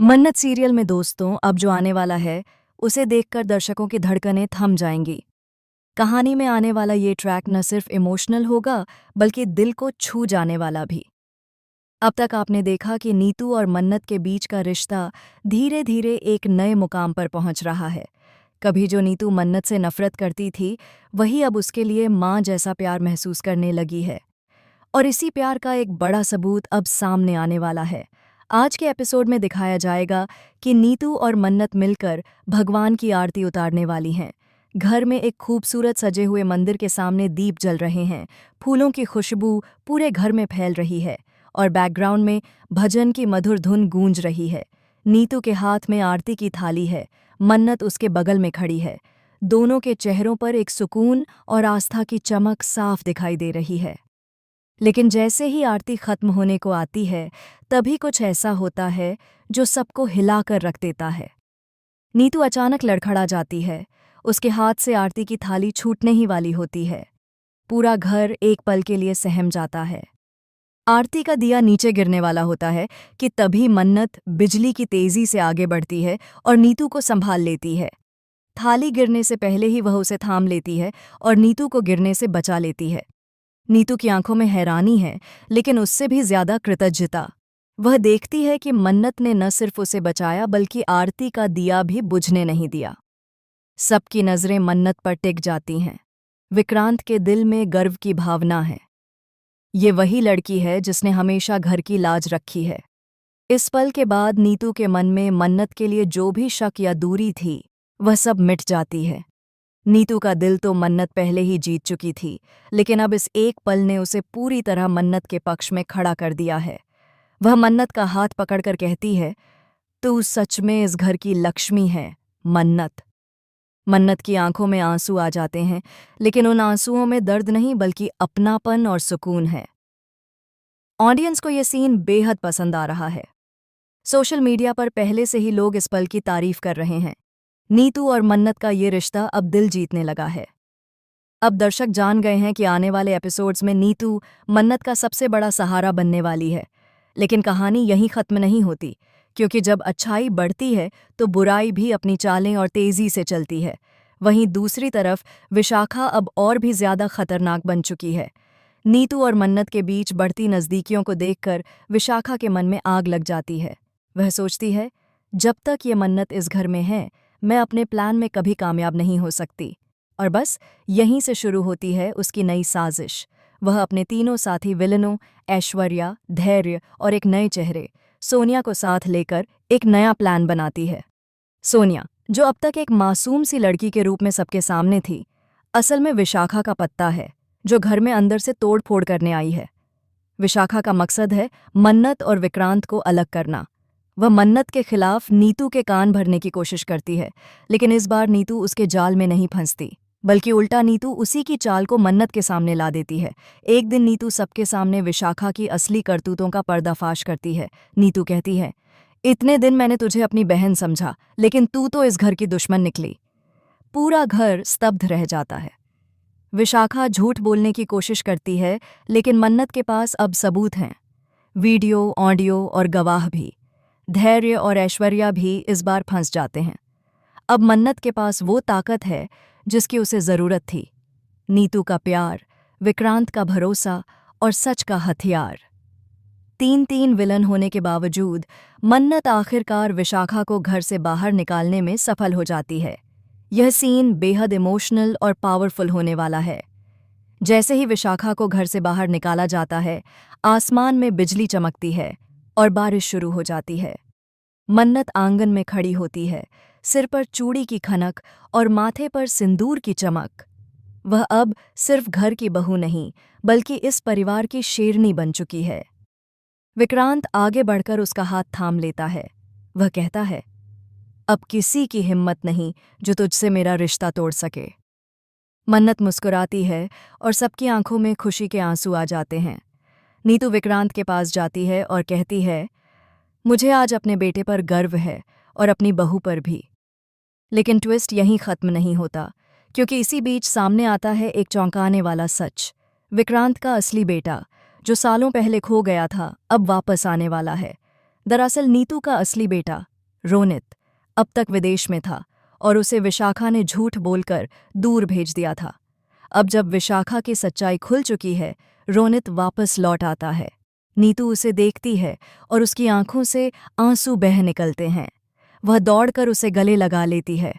मन्नत सीरियल में दोस्तों अब जो आने वाला है उसे देखकर दर्शकों की धड़कनें थम जाएंगी। कहानी में आने वाला ये ट्रैक न सिर्फ इमोशनल होगा बल्कि दिल को छू जाने वाला भी। अब तक आपने देखा कि नीतू और मन्नत के बीच का रिश्ता धीरे धीरे एक नए मुकाम पर पहुंच रहा है। कभी जो नीतू मन्नत से नफरत करती थी वही अब उसके लिए माँ जैसा प्यार महसूस करने लगी है। और इसी प्यार का एक बड़ा सबूत अब सामने आने वाला है। आज के एपिसोड में दिखाया जाएगा कि नीतू और मन्नत मिलकर भगवान की आरती उतारने वाली हैं। घर में एक खूबसूरत सजे हुए मंदिर के सामने दीप जल रहे हैं, फूलों की खुशबू पूरे घर में फैल रही है और बैकग्राउंड में भजन की मधुर धुन गूंज रही है। नीतू के हाथ में आरती की थाली है, मन्नत उसके बगल में खड़ी है। दोनों के चेहरों पर एक सुकून और आस्था की चमक साफ दिखाई दे रही है। लेकिन जैसे ही आरती खत्म होने को आती है तभी कुछ ऐसा होता है जो सबको हिलाकर रख देता है। नीतू अचानक लड़खड़ा जाती है, उसके हाथ से आरती की थाली छूटने ही वाली होती है। पूरा घर एक पल के लिए सहम जाता है। आरती का दिया नीचे गिरने वाला होता है कि तभी मन्नत बिजली की तेजी से आगे बढ़ती है और नीतू को संभाल लेती है। थाली गिरने से पहले ही वह उसे थाम लेती है और नीतू को गिरने से बचा लेती है। नीतू की आंखों में हैरानी है, लेकिन उससे भी ज्यादा कृतज्ञता। वह देखती है कि मन्नत ने न सिर्फ उसे बचाया बल्कि आरती का दिया भी बुझने नहीं दिया। सबकी नजरें मन्नत पर टिक जाती हैं। विक्रांत के दिल में गर्व की भावना है। ये वही लड़की है जिसने हमेशा घर की लाज रखी है। इस पल के बाद नीतू के मन में मन्नत के लिए जो भी शक या दूरी थी वह सब मिट जाती है। नीतू का दिल तो मन्नत पहले ही जीत चुकी थी, लेकिन अब इस एक पल ने उसे पूरी तरह मन्नत के पक्ष में खड़ा कर दिया है। वह मन्नत का हाथ पकड़कर कहती है, तू सच में इस घर की लक्ष्मी है मन्नत। मन्नत की आंखों में आंसू आ जाते हैं, लेकिन उन आंसुओं में दर्द नहीं बल्कि अपनापन और सुकून है। ऑडियंस को यह सीन बेहद पसंद आ रहा है। सोशल मीडिया पर पहले से ही लोग इस पल की तारीफ कर रहे हैं। नीतू और मन्नत का ये रिश्ता अब दिल जीतने लगा है। अब दर्शक जान गए हैं कि आने वाले एपिसोड्स में नीतू मन्नत का सबसे बड़ा सहारा बनने वाली है। लेकिन कहानी यहीं खत्म नहीं होती, क्योंकि जब अच्छाई बढ़ती है तो बुराई भी अपनी चालें और तेजी से चलती है। वहीं दूसरी तरफ विशाखा अब और भी ज्यादा खतरनाक बन चुकी है। नीतू और मन्नत के बीच बढ़ती नज़दीकियों को देखकर विशाखा के मन में आग लग जाती है। वह सोचती है, जब तक ये मन्नत इस घर में है मैं अपने प्लान में कभी कामयाब नहीं हो सकती। और बस यहीं से शुरू होती है उसकी नई साजिश। वह अपने तीनों साथी विलनों ऐश्वर्या, धैर्य और एक नए चेहरे सोनिया को साथ लेकर एक नया प्लान बनाती है। सोनिया, जो अब तक एक मासूम सी लड़की के रूप में सबके सामने थी, असल में विशाखा का पत्ता है जो घर में अंदर से तोड़ फोड़ करने आई है। विशाखा का मकसद है मन्नत और विक्रांत को अलग करना। वह मन्नत के खिलाफ नीतू के कान भरने की कोशिश करती है, लेकिन इस बार नीतू उसके जाल में नहीं फंसती, बल्कि उल्टा नीतू उसी की चाल को मन्नत के सामने ला देती है। एक दिन नीतू सबके सामने विशाखा की असली करतूतों का पर्दाफाश करती है। नीतू कहती है, इतने दिन मैंने तुझे अपनी बहन समझा, लेकिन तू तो इस घर की दुश्मन निकली। पूरा घर स्तब्ध रह जाता है। विशाखा झूठ बोलने की कोशिश करती है, लेकिन मन्नत के पास अब सबूत हैं, वीडियो, ऑडियो और गवाह भी। धैर्य और ऐश्वर्या भी इस बार फंस जाते हैं। अब मन्नत के पास वो ताकत है जिसकी उसे जरूरत थी, नीतू का प्यार, विक्रांत का भरोसा और सच का हथियार। तीन तीन विलन होने के बावजूद मन्नत आखिरकार विशाखा को घर से बाहर निकालने में सफल हो जाती है। यह सीन बेहद इमोशनल और पावरफुल होने वाला है। जैसे ही विशाखा को घर से बाहर निकाला जाता है, आसमान में बिजली चमकती है और बारिश शुरू हो जाती है। मन्नत आंगन में खड़ी होती है, सिर पर चूड़ी की खनक और माथे पर सिंदूर की चमक। वह अब सिर्फ घर की बहू नहीं बल्कि इस परिवार की शेरनी बन चुकी है। विक्रांत आगे बढ़कर उसका हाथ थाम लेता है। वह कहता है, अब किसी की हिम्मत नहीं जो तुझसे मेरा रिश्ता तोड़ सके। मन्नत मुस्कुराती है और सबकी आंखों में खुशी के आंसू आ जाते हैं। नीतू विक्रांत के पास जाती है और कहती है, मुझे आज अपने बेटे पर गर्व है और अपनी बहू पर भी। लेकिन ट्विस्ट यहीं खत्म नहीं होता, क्योंकि इसी बीच सामने आता है एक चौंकाने वाला सच। विक्रांत का असली बेटा, जो सालों पहले खो गया था, अब वापस आने वाला है। दरअसल नीतू का असली बेटा रोनित अब तक विदेश में था और उसे विशाखा ने झूठ बोलकर दूर भेज दिया था। अब जब विशाखा की सच्चाई खुल चुकी है, रोनित वापस लौट आता है। नीतू उसे देखती है और उसकी आंखों से आंसू बह निकलते हैं। वह दौड़कर उसे गले लगा लेती है।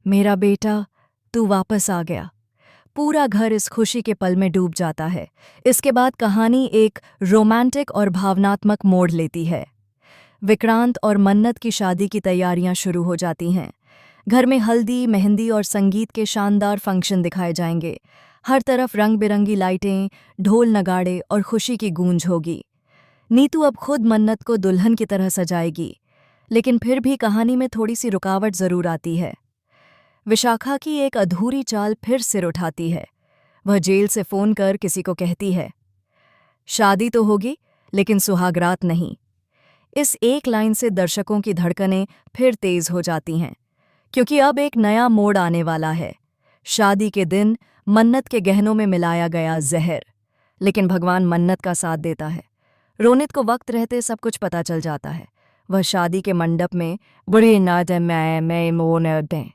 मेरा बेटा, तू वापस आ गया। पूरा घर इस खुशी के पल में डूब जाता है। इसके बाद कहानी एक रोमांटिक और भावनात्मक मोड़ लेती है। विक्रांत और मन्नत की शादी की तैयारियां शुरू हो जाती हैं। घर में हल्दी, मेहंदी और संगीत के शानदार फंक्शन दिखाए जाएंगे। हर तरफ रंग बिरंगी लाइटें, ढोल नगाड़े और खुशी की गूंज होगी। नीतू अब खुद मन्नत को दुल्हन की तरह सजाएगी, लेकिन फिर भी कहानी में थोड़ी सी रुकावट जरूर आती है। विशाखा की एक अधूरी चाल फिर सिर उठाती है। वह जेल से फोन कर किसी को कहती है, शादी तो होगी लेकिन सुहागरात नहीं। इस एक लाइन से दर्शकों की धड़कनें फिर तेज हो जाती हैं, क्योंकि अब एक नया मोड़ आने वाला है। शादी के दिन मन्नत के गहनों में मिलाया गया जहर, लेकिन भगवान मन्नत का साथ देता है। रोनित को वक्त रहते सब कुछ पता चल जाता है। वह शादी के मंडप में बड़े नाद में मोन दें